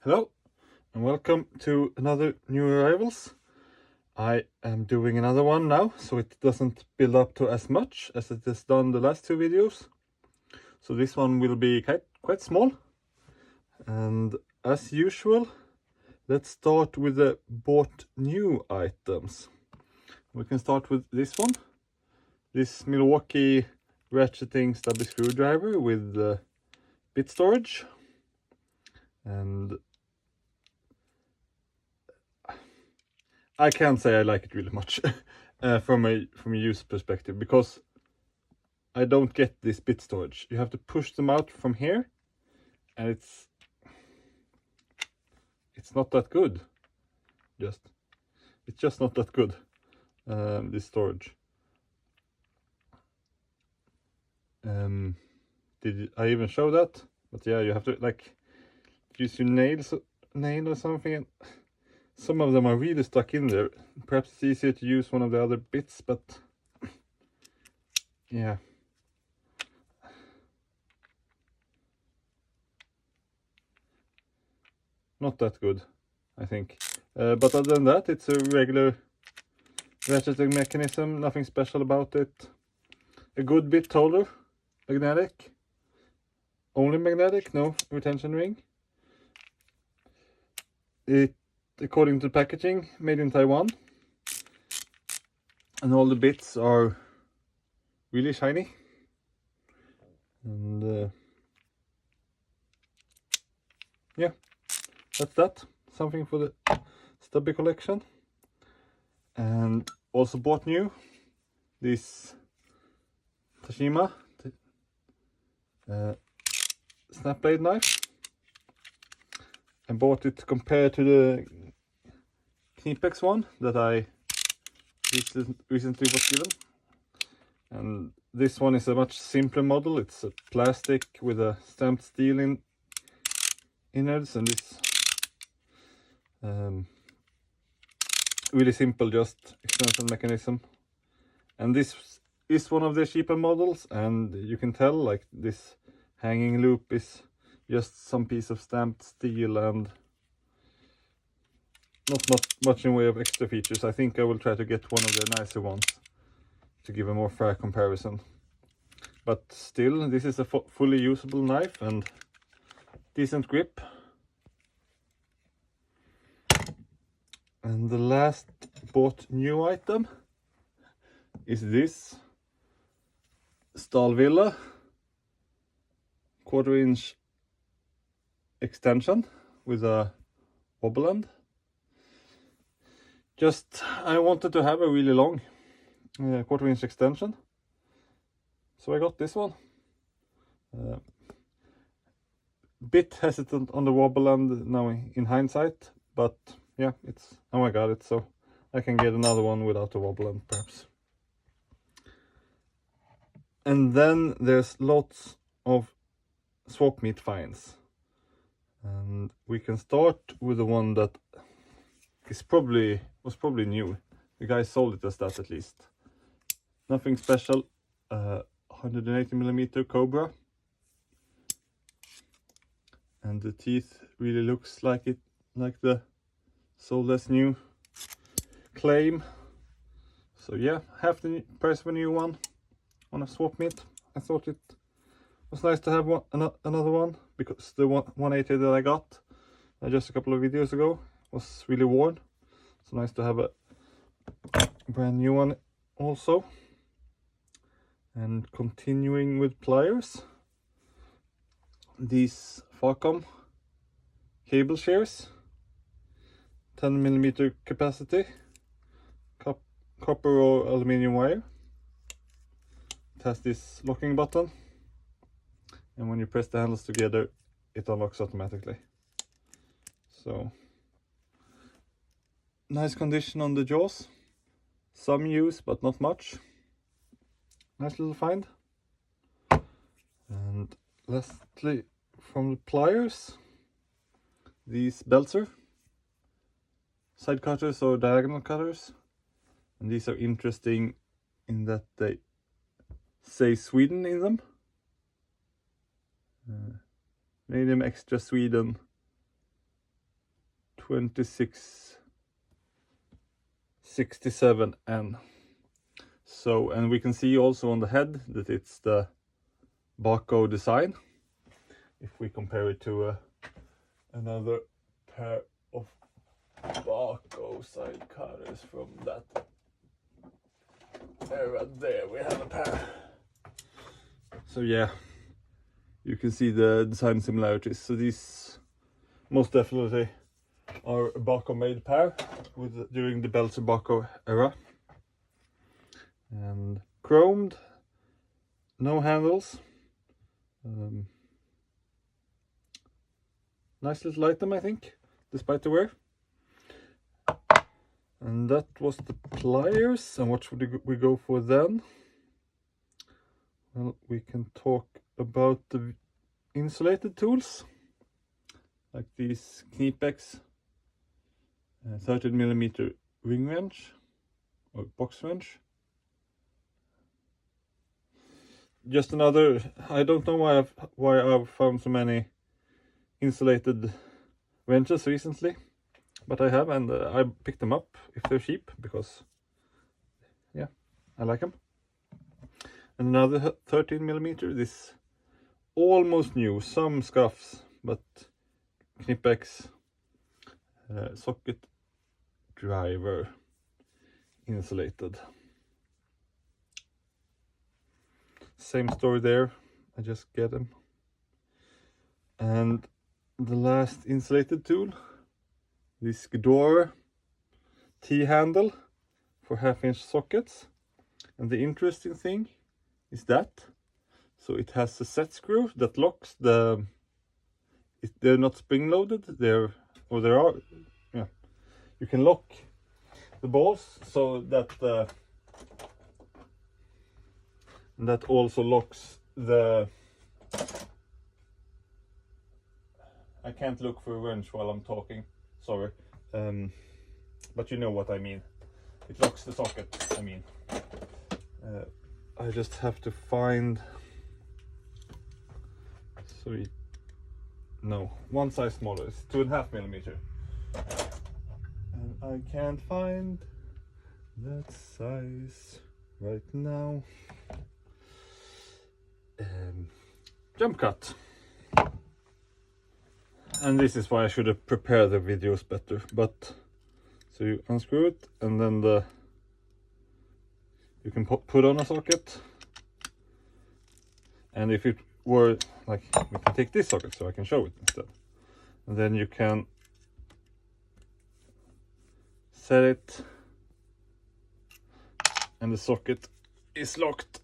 Hello and welcome to another new arrivals. I am doing another one now, so it doesn't build up to as much as it has done the last two videos. So this one will be quite small. And as usual, let's start with the bought new items. We can start with this one. This Milwaukee ratcheting stubby screwdriver with bit storage. And I can't say I like it really much from a use perspective, because I don't get this bit storage. You have to push them out from here, and it's not that good. It's just not that good, this storage. Did I even show that? But yeah, you have to like use your nail or something, and some of them are really stuck in there. Perhaps it's easier to use one of the other bits, but yeah. Not that good, I think. But other than that, it's a regular ratcheting mechanism, nothing special about it. A good bit holder, magnetic. Only magnetic, no retention ring. It, according to the packaging, made in Taiwan. And all the bits are really shiny. And yeah, that's that. Something for the stubby collection. And also bought new this Tashima snap blade knife. I bought it compared to the Knipex one that I recently was given. And this one is a much simpler model. It's a plastic with a stamped steel innards, and this really simple, just extension mechanism. And this is one of the cheaper models, and you can tell like this hanging loop is just some piece of stamped steel and not much in way of extra features. I think I will try to get one of the nicer ones to give a more fair comparison. But still, this is a fully usable knife and decent grip. And the last bought new item is this Stahlwille 1/4 inch extension with a wobble end. I wanted to have a really long 1/4 inch extension, so I got this one. Bit hesitant on the wobble end now in hindsight, but yeah, now I got it, so I can get another one without the wobble end perhaps. And then there's lots of swap meet finds, and we can start with the one that was probably new. The guy sold it as that, at least. Nothing special. 180mm Cobra, and the teeth really looks like the sold as new claim. So yeah, half the price of a new one on a swap meet. I thought it was nice to have another one, because the 180 that I got just a couple of videos ago was really worn. So nice to have a brand new one also. And continuing with pliers, these Facom cable shears, 10mm capacity, copper or aluminium wire. It has this locking button, and when you press the handles together, it unlocks automatically. So nice condition on the jaws, some use but not much. Nice little find. And lastly, from the pliers, these Belzer side cutters or diagonal cutters, and these are interesting in that they say Sweden in them. Made them extra Sweden 2667N. So, and we can see also on the head that it's the Baco design. If we compare it to another pair of Baco side cutters from that era, there we have a pair. So yeah, you can see the design similarities. So these most definitely are a Baco made pair during the Belzer Baco era. And chromed, no handles. Nice little item, I think, despite the wear. And that was the pliers. And what should we go for then? Well, we can talk about the insulated tools, like these Knipex 13mm ring wrench or box wrench. Just another, I don't know why I've found so many insulated wrenches recently, but I have, and I picked them up if they're cheap, because yeah, I like them. And another 13mm, this almost new, some scuffs, but Knipex socket driver insulated. Same story there, I just get them. And the last insulated tool, this Gedore T-handle for 1/2-inch sockets. And the interesting thing is that, so it has a set screw that locks the, they're not spring loaded, there are, yeah, you can lock the balls so that that also locks the, I can't look for a wrench while I'm talking, sorry, but you know what I mean. It locks the socket, I mean. I just have to find, sorry, no, one size smaller, it's 2.5mm. And I can't find that size right now. Jump cut. And this is why I should have prepared the videos better, but so you unscrew it, and then you can put on a socket. And if it were like, we can take this socket so I can show it instead, and then you can set it, and the socket is locked.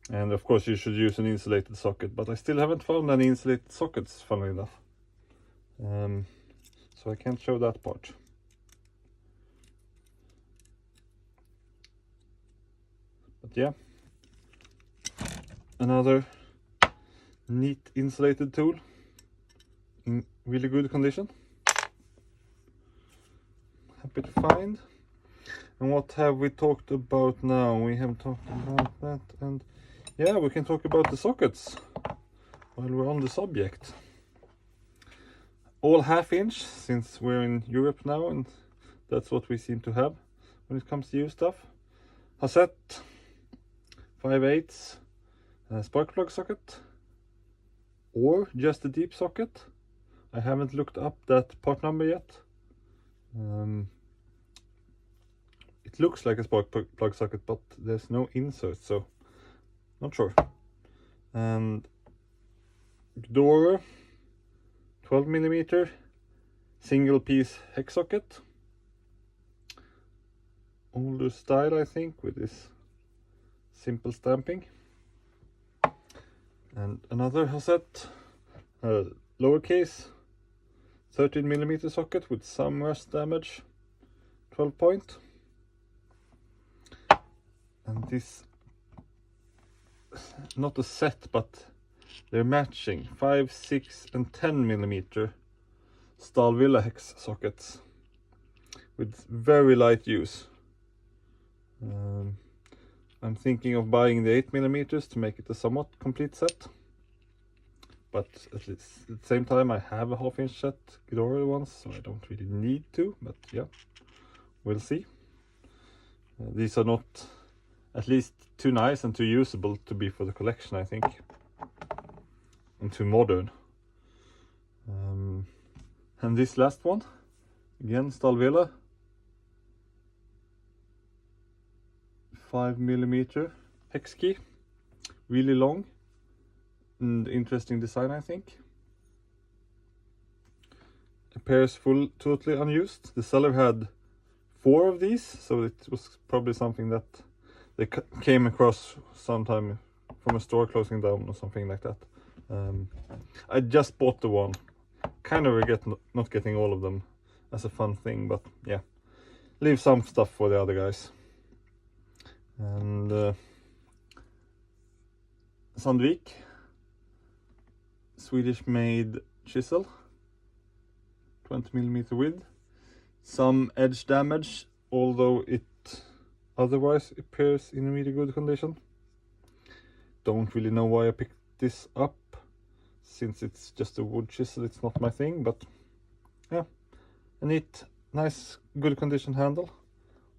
And of course you should use an insulated socket, but I still haven't found any insulated sockets, funnily enough. So I can't show that part. But yeah, another neat insulated tool in really good condition. Happy to find. And what have we talked about now? We have talked about that, and yeah, we can talk about the sockets while we're on the subject. All 1/2-inch, since we're in Europe now, and that's what we seem to have when it comes to used stuff. Hazet 5/8 spark plug socket, or just a deep socket. I haven't looked up that part number yet. It looks like a spark plug socket, but there's no insert, so not sure. And Gedore 12mm single piece hex socket, older style I think, with this simple stamping. And another Hazet lowercase 13mm socket with some rust damage, 12 point. And this, not a set, but they're matching 5, 6 and 10mm Stahlwille hex sockets with very light use. I'm thinking of buying the 8mm to make it a somewhat complete set. but at the same time I have a 1/2 inch set Gedore ones, so I don't really need to, but yeah, we'll see. These are not at least too nice and too usable to be for the collection, I think, and too modern. And this last one, again, Stahlwille, 5mm hex key, really long and interesting design, I think. Appears totally unused. The seller had 4 of these, so it was probably something that they came across sometime from a store closing down or something like that. I just bought the one. Kind of regret not getting all of them as a fun thing, but yeah, leave some stuff for the other guys. And Sandvik, Swedish made chisel, 20mm width. Some edge damage, although it otherwise appears in really good condition. Don't really know why I picked this up, since it's just a wood chisel. It's not my thing, but yeah, a neat, nice, good condition handle,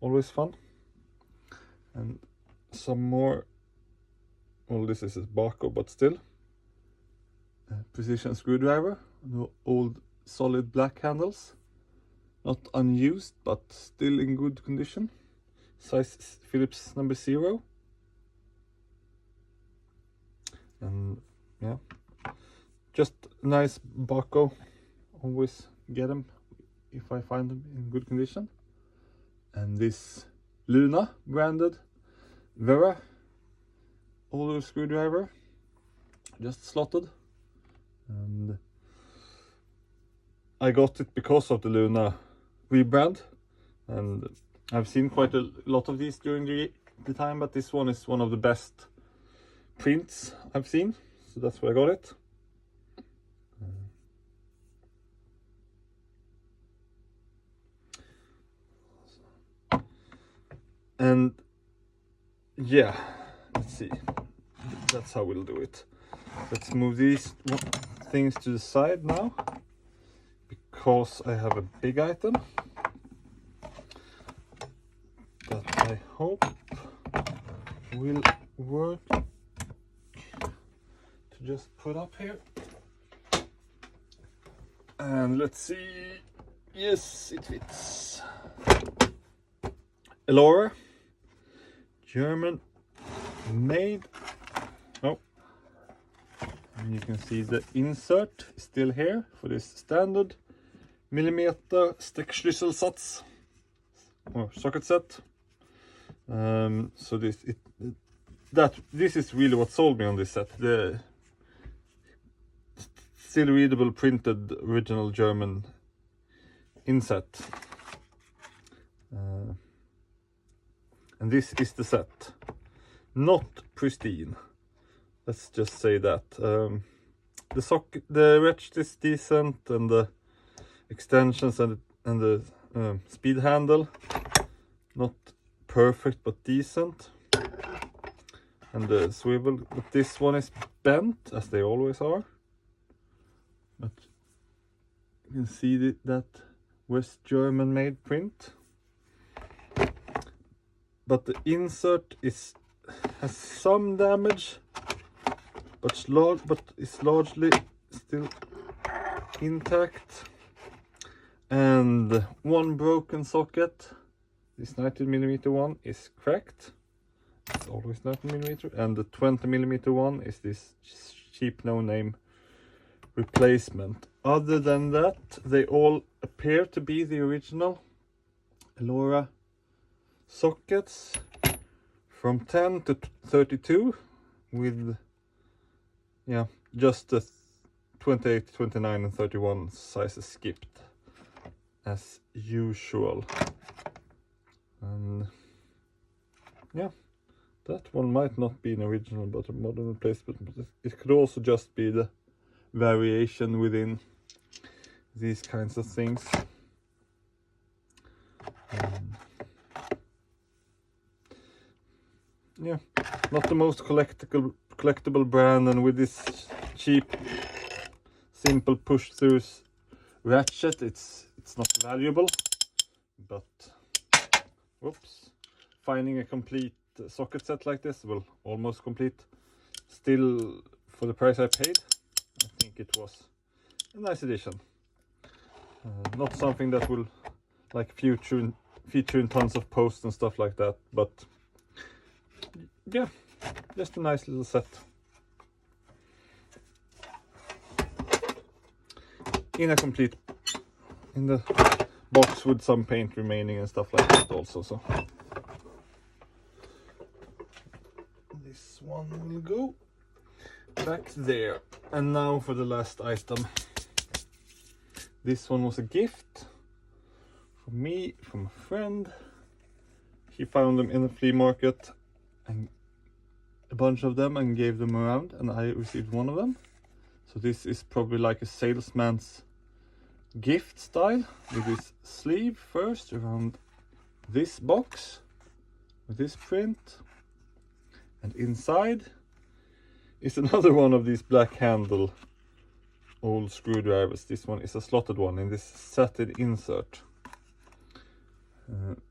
always fun. And some more. Well, this is a Baco, but still. Precision screwdriver, no old solid black handles, not unused but still in good condition. Size Phillips number 0. And yeah, just nice Baco. Always get them if I find them in good condition. And this Luna branded Vera older screwdriver, just slotted. And I got it because of the Luna rebrand, and I've seen quite a lot of these during the time, but this one is one of the best prints I've seen, so that's why I got it. And yeah, let's see, that's how we'll do it. Let's move these things to the side now, because I have a big item that I hope will work to just put up here. And let's see, yes, it fits. Elora, German made. Oh, and you can see the insert is still here for this standard millimeter steckschlüsselsatz or socket set. So this is really what sold me on this set. The still readable printed original German inset. And this is the set. Not pristine. Let's just say that. The socket, the ratchet is decent, and the extensions and the speed handle, not perfect but decent. And the swivel, but this one is bent, as they always are. But you can see that West German made print. But the insert has some damage, but is largely still intact. And one broken socket, this 19mm one, is cracked. It's always 19mm, and the 20mm one is this cheap no-name replacement. Other than that, they all appear to be the original Elora sockets from 10 to 32, with just the 28, 29 and 31 sizes skipped as usual. And yeah, that one might not be an original but a modern replacement, but it could also just be the variation within these kinds of things. Yeah, not the most collectible brand, and with this cheap simple push-through ratchet, it's not valuable, but whoops, finding a complete socket set like this, well, almost complete, still for the price I paid, I think it was a nice addition. Not something that will like feature in tons of posts and stuff like that, but yeah, just a nice little set. In the box with some paint remaining and stuff like that also. So this one will go back there. And now for the last item. This one was a gift from me, from a friend. He found them in a flea market, and a bunch of them, and gave them around, and I received one of them. So this is probably like a salesman's gift style, with this sleeve first around this box with this print, and inside is another one of these black handle old screwdrivers. This one is a slotted one in this satin insert.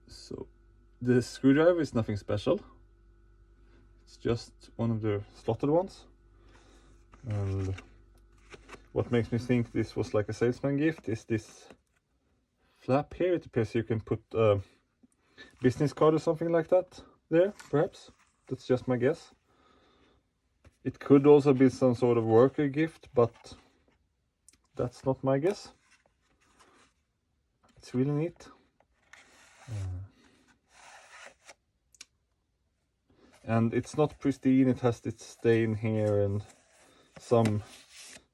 So the screwdriver is nothing special, it's just one of the slotted ones. And what makes me think this was like a salesman gift is this flap here. It appears you can put a business card or something like that there, perhaps. That's just my guess. It could also be some sort of worker gift, but that's not my guess. It's really neat. And it's not pristine, it has this stain here and some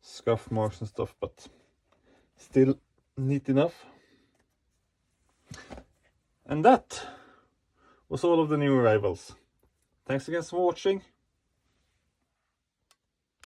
scuff marks and stuff, but still neat enough. And that was all of the new arrivals. Thanks again for watching.